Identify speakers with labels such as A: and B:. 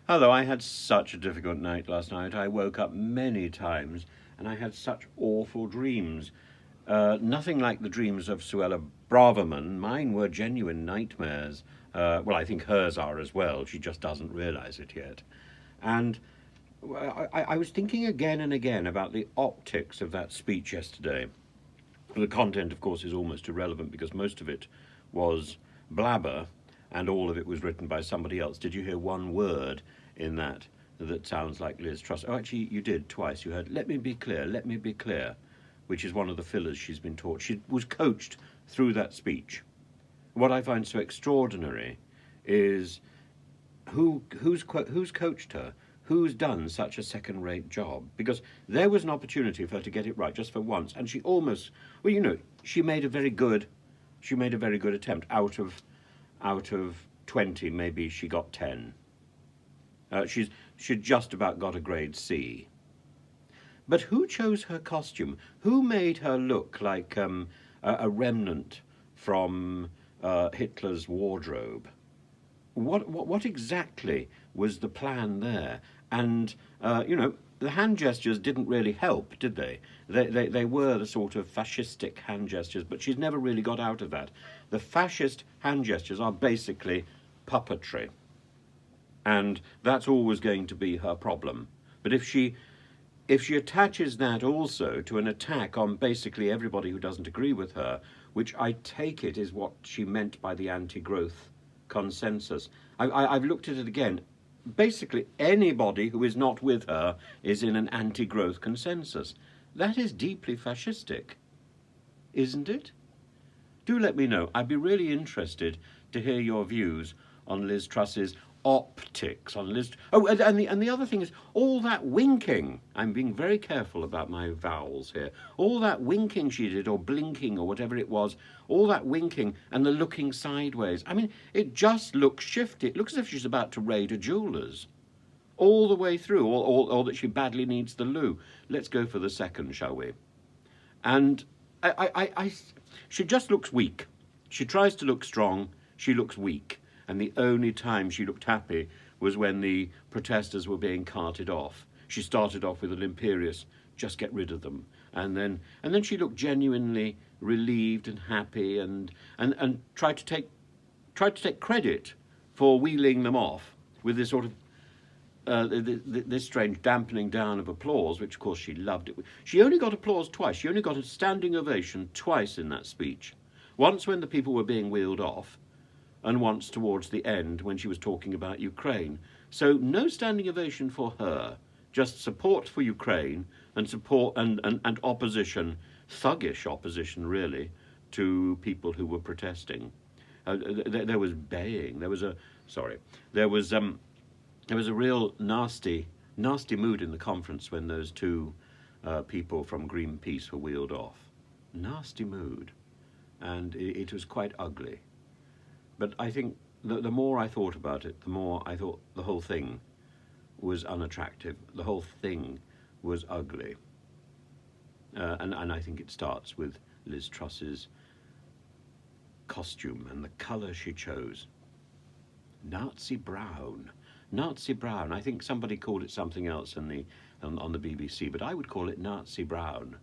A: Hello, I had such a difficult night last night. I woke up many times and I had such awful dreams. Nothing like the dreams of Suella Braverman. Mine were genuine nightmares. Well, I think hers are as well. She just doesn't realize it yet. And I was thinking again and again about the optics of that speech yesterday. The content, of course, is almost irrelevant because most of it was blabber and all of it was written by somebody else. Did you hear one word in that sounds like Liz Truss? Oh, actually, you did twice. You heard, let me be clear, which is one of the fillers she's been taught. She was coached through that speech. What I find so extraordinary is who's coached her, who's done such a second-rate job, because there was an opportunity for her to get it right just for once, and she almost, well, she made a very good attempt. Out of 20, maybe she got 10. She just about got a grade C. But who chose her costume? Who made her look like a remnant from Hitler's wardrobe? What exactly was the plan there? And the hand gestures didn't really help, did they? They were the sort of fascistic hand gestures, but she's never really got out of that. The fascist hand gestures are basically puppetry, and that's always going to be her problem. But if she attaches that also to an attack on basically everybody who doesn't agree with her, which I take it is what she meant by the anti-growth consensus. I've looked at it again. Basically, anybody who is not with her is in an anti-growth consensus. That is deeply fascistic, isn't it? Do let me know. I'd be really interested to hear your views on Liz Truss's optics on Liz. Oh, and the other thing is all that winking. I'm being very careful about my vowels here. All that winking she did, or blinking, or whatever it was. All that winking and the looking sideways. I mean, it just looks shifty. It looks as if she's about to raid a jeweller's all the way through, or that she badly needs the loo. Let's go for the second, shall we? And she just looks weak. She tries to look strong. She looks weak. And the only time she looked happy was when the protesters were being carted off. She started off with an imperious, just get rid of them. And then she looked genuinely relieved and happy and tried to take credit for wheeling them off with this sort of this strange dampening down of applause, which of course she loved it. She only got applause twice. She only got a standing ovation twice in that speech. Once when the people were being wheeled off, and once towards the end when she was talking about Ukraine. So no standing ovation for her, just support for Ukraine and support and opposition, thuggish opposition really, to people who were protesting. There was baying. There was a real nasty mood in the conference when those two people from Greenpeace were wheeled off. Nasty mood, and it was quite ugly. But I think the more I thought about it, the more I thought the whole thing was unattractive. The whole thing was ugly. And I think it starts with Liz Truss's costume and the colour she chose. Nazi brown. Nazi brown. I think somebody called it something else on the BBC, but I would call it Nazi brown.